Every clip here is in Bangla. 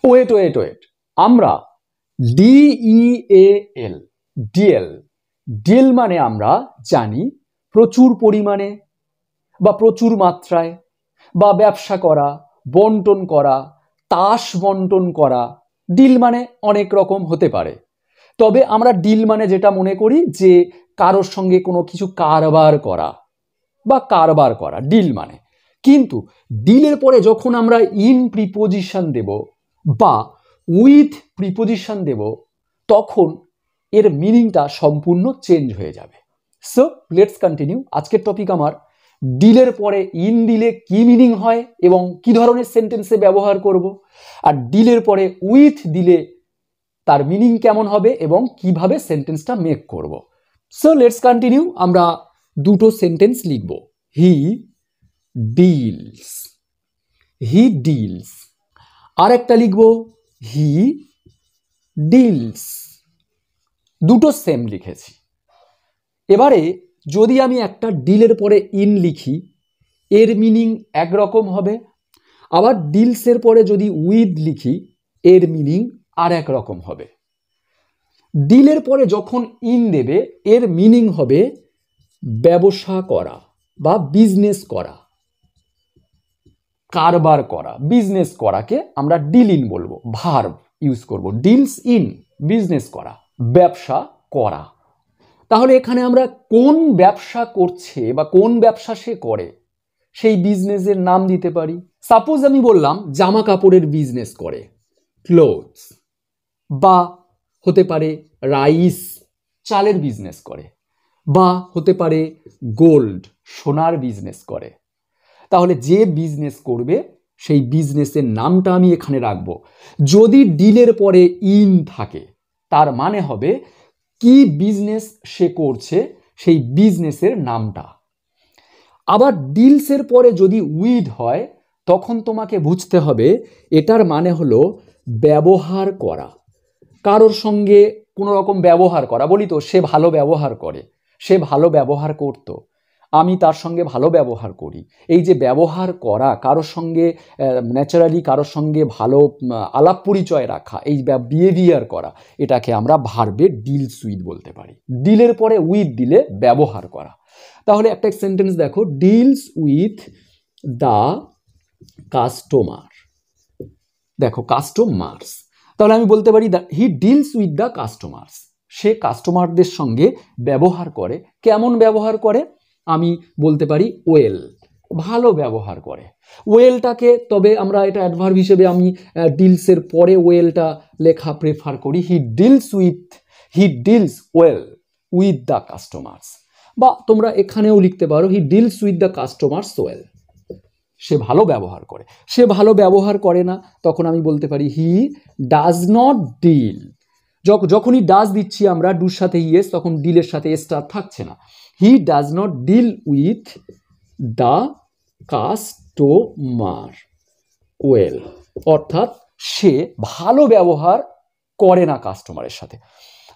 ওয়েট ওয়েট ওয়েট, আমরা ডিইএল ডিএল ডিএল মানে আমরা জানি প্রচুর পরিমাণে বা প্রচুর মাত্রায় বা ব্যবসা করা, বন্টন করা, তাস বন্টন করা। ডিল মানে অনেক রকম হতে পারে, তবে আমরা ডিল মানে যেটা মনে করি যে কারোর সঙ্গে কোনো কিছু কারবার করা বা কারবার করা ডিল মানে। কিন্তু ডিলের পরে যখন আমরা ইন প্রিপোজিশন দেব বা উইথ প্রিপোজিশন দেব তখন এর মিনিংটা সম্পূর্ণ চেঞ্জ হয়ে যাবে। So let's continue. আজকের টপিক আমার ডিলের পরে ইন দিলে কি মিনিং হয় এবং কি ধরনের সেন্টেন্সে ব্যবহার করব, আর ডিলের পরে উইথ দিলে তার মিনিং কেমন হবে এবং কিভাবে সেন্টেন্সটা মেক করব। So let's continue. আমরা দুটো সেন্টেন্স লিখব। He deals, he deals. আর একটা লিখব হি ডিলস। দুটো সেম লিখেছি। এবারে যদি আমি একটা ডিলের পরে ইন লিখি এর মিনিং একরকম হবে, আবার ডিলসের পরে যদি উইথ লিখি এর মিনিং আর এক রকম হবে। ডিলের পরে যখন ইন দেবে এর মিনিং হবে ব্যবসা করা বা বিজনেস করা, কারবার করা। বিজনেস করাকে আমরা ডিল ইন বলবো, ভার্ব ইউজ করব। ডিলস ইন, বিজনেস করা, ব্যবসা করা। তাহলে এখানে আমরা কোন ব্যবসা করছে বা কোন ব্যবসা সে করে সেই বিজনেসের নাম দিতে পারি। সাপোজ আমি বললাম জামা কাপড়ের বিজনেস করে, ক্লোথস, বা হতে পারে রাইস, চালের বিজনেস করে, বা হতে পারে গোল্ড, সোনার বিজনেস করে। তাহলে যে বিজনেস করবে সেই বিজনেসের নামটা আমি এখানে রাখবো। যদি ডিলের পরে ইন থাকে তার মানে হবে কি বিজনেস সে করছে সেই বিজনেসের নামটা। আবার ডিলসের পরে যদি উইথ হয় তখন তোমাকে বুঝতে হবে এটার মানে হলো ব্যবহার করা, কারোর সঙ্গে কোনো রকম ব্যবহার করা। বলি তো সে ভালো ব্যবহার করে, সে ভালো ব্যবহার করতো, আমি তার সঙ্গে ভালো ব্যবহার করি। এই যে ব্যবহার করা, কারোর সঙ্গে ন্যাচারালি কারোর সঙ্গে ভালো আলাপ পরিচয় রাখা, এই বিহেভিয়ার করা, এটাকে আমরা ভার্বে ডিলস উইথ বলতে পারি। ডিলের পরে উইথ দিলে ব্যবহার করা। তাহলে একটা সেন্টেন্স দেখো, ডিলস উইথ দ্য কাস্টমার। দেখো কাস্টমার্স, তাহলে আমি বলতে পারি he deals with the customers. সে কাস্টমারদের সঙ্গে ব্যবহার করে। কেমন ব্যবহার করে? আমি বলতে পারি ওয়েল, ভালো ব্যবহার করে। ওয়েলটাকে তবে আমরা এটা অ্যাডভার্ব হিসেবে আমি ডিলসের পরে ওয়েলটা লেখা প্রেফার করি। He deals well with the customers. বা তোমরা এখানেও লিখতে পারো he deals with the customers well. সে ভালো ব্যবহার করে। সে ভালো ব্যবহার করে না তখন আমি বলতে পারি হি ডাজ নট ডিল। যখনই ডাজ দিচ্ছি আমরা ডুর সাথে ইয়েস, তখন ডিলের সাথে এসটা থাকছে না। He does not deal with the customer well, অর্থাৎ সে ভালো ব্যবহার করে না কাস্টমারের সাথে।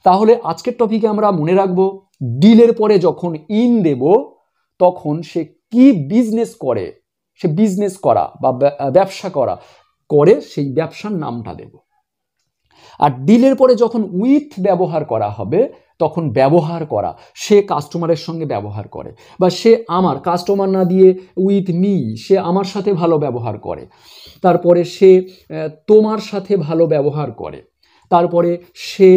তাহলে আজকের টপিকে আমরা মনে রাখবো ডিলের পরে যখন ইন দেব তখন সে কি বিজনেস করে, সে বিজনেস করা বা ব্যবসা করা করে সেই ব্যবসার নামটা দেব। আর ডিলের পরে যখন উইথ ব্যবহার করা হবে তখন ব্যবহার করা, সে কাস্টমারের সঙ্গে ব্যবহার করে, বা সে আমার, কাস্টমার না দিয়ে উইথ মি, সে আমার সাথে ভালো ব্যবহার করে। তারপরে সে তোমার সাথে ভালো ব্যবহার করে। তারপরে সে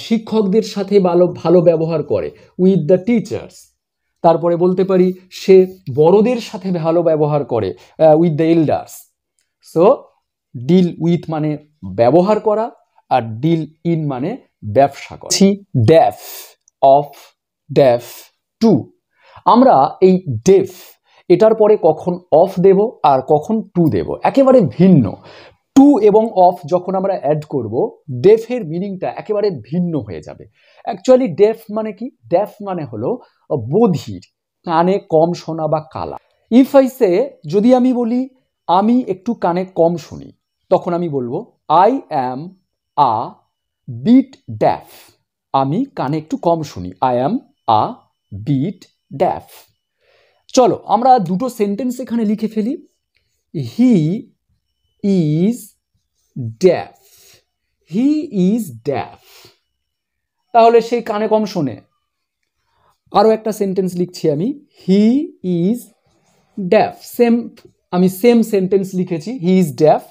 শিক্ষকদের সাথে ভালো ব্যবহার করে, উইথ দ্য টিচার্স। তারপরে বলতে পারি সে বড়দের সাথে ভালো ব্যবহার করে, with the elders. So deal with মানে ব্যবহার করা, আর ডিল ইন মানে ব্যবসা করা। Deaf of, deaf to. আমরা এই ডেফ এটার পরে কখন অফ দেব আর কখন টু দেব একেবারে ভিন্ন। টু এবং অফ যখন আমরা অ্যাড করব ডেফের মিনিংটা একেবারে ভিন্ন হয়ে যাবে। অ্যাকচুয়ালি ডেফ মানে কি? ডেফ মানে হলো বধির, কানে কম শোনা বা কালা। ইফ আই সে, যদি আমি বলি আমি একটু কানে কম শুনি, তখন আমি বলবো I am a bit deaf. আমি কানে একটু কম শুনি, I am a bit deaf. চলো আমরা দুটো সেন্টেন্স এখানে লিখে ফেলি। He is deaf, he is deaf. তাহলে সে কানে কম শোনে। আরো একটা সেন্টেন্স লিখছি আমি, হি ইজ ডেফ। আমি সেম সেন্টেন্স লিখেছি, he is deaf,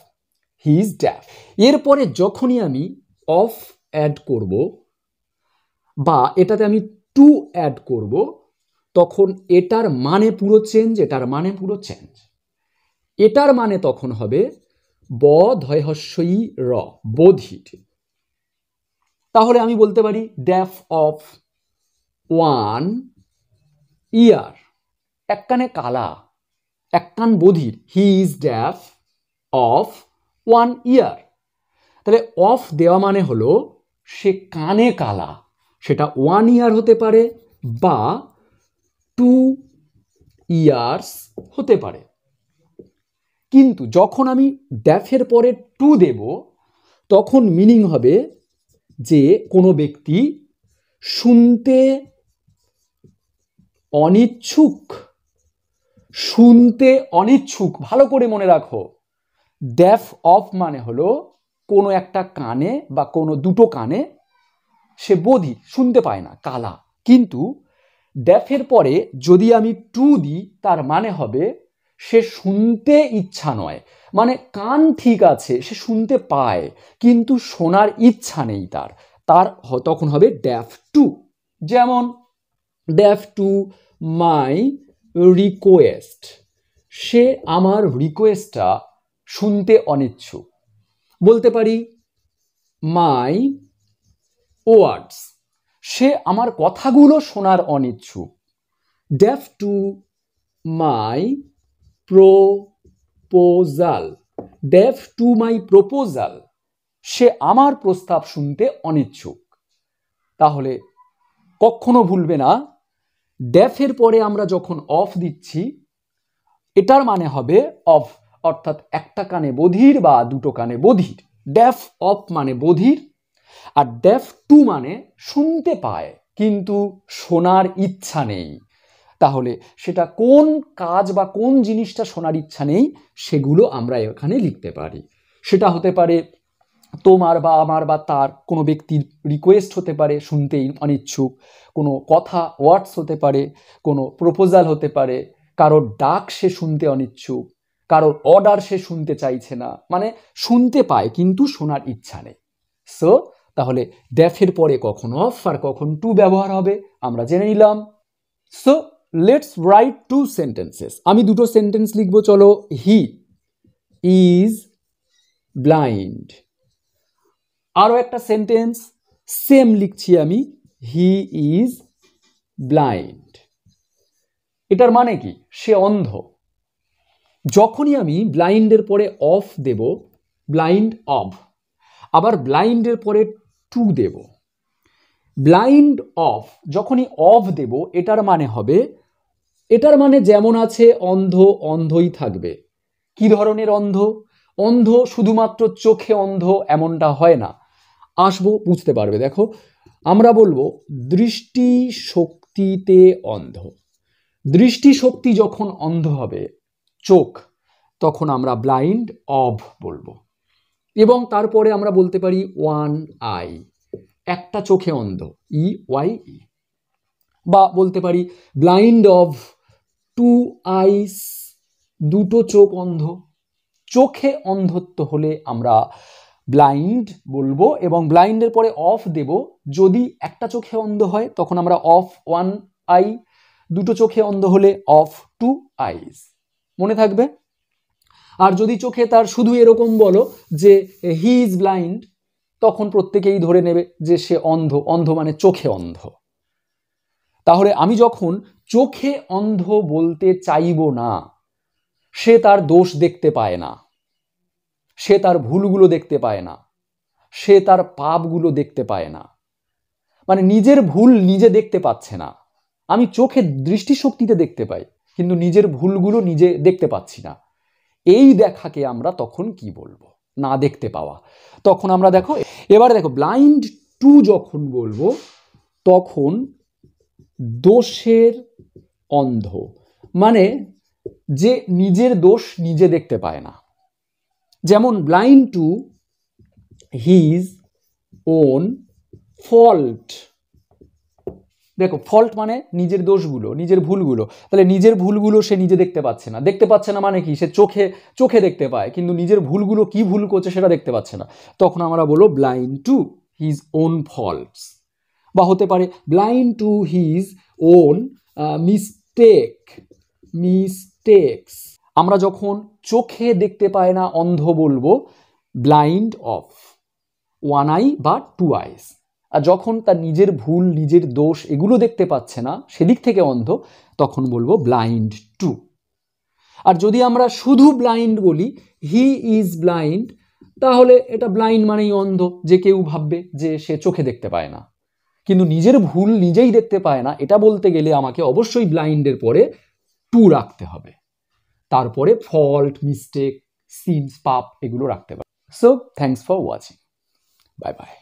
he is deaf. এরপরে যখনই আমি অফ অ্যাড করব বা এটাতে আমি টু অ্যাড করব, তখন এটার মানে পুরো চেঞ্জ, এটার মানে পুরো চেঞ্জ। এটার মানে তখন হবে ব ধয় হস্যই র, বধির। তাহলে আমি বলতে পারি ডেফ অফ ওয়ান ইয়ার, এক কানে কালা, এক কান বধির। He is deaf of one year. তাহলে অফ দেওয়া মানে হলো সে কানে কালা, সেটা 1 ইয়ার হতে পারে বা 2 ইয়ার্স হতে পারে। কিন্তু যখন আমি ডেফের পরে টু দেব, তখন মিনিং হবে যে কোনো ব্যক্তি শুনতে অনিচ্ছুক। শুনতে অনিচ্ছুক, ভালো করে মনে রাখো। ডেফ অফ মানে হলো কোনো একটা কানে বা কোনো দুটো কানে সে বধির, শুনতে পায় না, কালা। কিন্তু ডেফের পরে যদি আমি টু দিই, তার মানে হবে সে শুনতে ইচ্ছা নয়, মানে কান ঠিক আছে, সে শুনতে পায় কিন্তু শোনার ইচ্ছা নেই তার, তখন হবে ডেফ টু। যেমন ডেফ টু মাই রিকোয়েস্ট, সে আমার রিকোয়েস্টটা শুনতে অনিচ্ছুক। বলতে পারি মাই ওয়ার্ডস, সে আমার কথাগুলো শোনার অনিচ্ছুক। Deaf to my proposal, deaf to my proposal, সে আমার প্রস্তাব শুনতে অনিচ্ছুক। তাহলে কখনো ভুলবে না, ডেফের পরে আমরা যখন অফ দিচ্ছি, এটার মানে হবে অফ, অর্থাৎ একটা কানে বধির বা দুটো কানে বধির। ডেফ অফ মানে বধির, আর ডেফ টু মানে শুনতে পায় কিন্তু শোনার ইচ্ছা নেই। তাহলে সেটা কোন কাজ বা কোন জিনিসটা শোনার ইচ্ছা নেই, সেগুলো আমরা এখানে লিখতে পারি। সেটা হতে পারে তোমার বা আমার বা তার, কোনো ব্যক্তির রিকোয়েস্ট হতে পারে, শুনতেই অনিচ্ছুক, কোনো কথা ওয়ার্ডস হতে পারে, কোনো প্রপোজাল হতে পারে, কারোর ডাক সে শুনতে অনিচ্ছুক, কারোর অর্ডার সে শুনতে চাইছে না, মানে শুনতে পায় কিন্তু শোনার ইচ্ছা নেই। সো তাহলে ডেফের পরে কখন অফ আর কখন টু ব্যবহার হবে আমরা জেনে নিলাম। So let's write two sentences. আমি দুটো সেন্টেন্স লিখবো, চলো। He is blind. আরো একটা সেন্টেন্স সেম লিখছি আমি, হি ইজ ব্লাইন্ড। এটার মানে কি? সে অন্ধ। যখনই আমি ব্লাইন্ডের পরে অফ দেব, ব্লাইন্ড অফ, আবার ব্লাইন্ডের পরে টু দেব, ব্লাইন্ড অফ, যখনই অফ দেব এটার মানে হবে, এটার মানে যেমন আছে অন্ধ অন্ধই থাকবে। কি ধরনের অন্ধ? অন্ধ শুধুমাত্র চোখে অন্ধ এমনটা হয় না, আসবো বুঝতে পারবে। দেখো আমরা বলবো দৃষ্টি শক্তিতে অন্ধ। দৃষ্টিশক্তি যখন অন্ধ হবে চোখ, তখন আমরা ব্লাইন্ড অফ বলবো। এবং তারপরে আমরা বলতে পারি ওয়ান আই, একটা চোখে অন্ধ, ই ওয়াই ই। বা বলতে পারি ব্লাইন্ড অফ টু আইস, দুটো চোখ অন্ধ। চোখে অন্ধত্ব হলে আমরা ব্লাইন্ড বলবো এবং ব্লাইন্ডের পরে অফ দেব। যদি একটা চোখে অন্ধ হয় তখন আমরা অফ ওয়ান আই, দুটো চোখে অন্ধ হলে অফ টু আইস। মনে থাকবে। আর যদি চোখে তার শুধু এরকম বলো যে হি ইজ ব্লাইন্ড, তখন প্রত্যেকেই ধরে নেবে যে সে অন্ধ, অন্ধ মানে চোখে অন্ধ। তাহলে আমি যখন চোখে অন্ধ বলতে চাইব না, সে তার দোষ দেখতে পায় না, সে তার ভুলগুলো দেখতে পায় না, সে তার পাপগুলো দেখতে পায় না, মানে নিজের ভুল নিজে দেখতে পাচ্ছে না। আমি চোখে দৃষ্টিশক্তিতে দেখতে পাই কিন্তু নিজের ভুলগুলো নিজে দেখতে পাচ্ছি না। এই দেখাকে আমরা তখন কি বলবো? না দেখতে পাওয়া। তখন আমরা দেখো, এবারে দেখো ব্লাইন্ড টু যখন বলবো তখন দোষের অন্ধ, মানে যে নিজের দোষ নিজে দেখতে পায় না। যেমন blind to his own fault. দেখো ফল্ট মানে নিজের দোষগুলো, নিজের ভুলগুলো। তাহলে নিজের ভুলগুলো সে নিজে দেখতে পাচ্ছে না। দেখতে পাচ্ছে না মানে কি, সে চোখে দেখতে পায়, কিন্তু নিজের ভুলগুলো কি ভুল করছে সেটা দেখতে পাচ্ছে না। তখন আমরা বলবো blind to his own faults. বা হতে পারে blind to his own mistakes. আমরা যখন চোখে দেখতে পায় না অন্ধ বলবো ব্লাইন্ড অফ ওয়ান আই বা টু আইস। আর যখন তার নিজের ভুল, নিজের দোষ এগুলো দেখতে পাচ্ছে না, সেদিক থেকে অন্ধ, তখন বলবো ব্লাইন্ড টু। আর যদি আমরা শুধু ব্লাইন্ড বলি, হি ইজ ব্লাইন্ড, তাহলে এটা ব্লাইন্ড মানেই অন্ধ। যে কেউ ভাববে যে সে চোখে দেখতে পায় না, কিন্তু নিজের ভুল নিজেই দেখতে পায় না। এটা বলতে গেলে আমাকে অবশ্যই ব্লাইন্ডের পরে টু রাখতে হবে, তারপরে ফল্ট, মিস্টেক, সিনস, পাপ এগুলো রাখতে হবে। So thanks for watching, bye bye.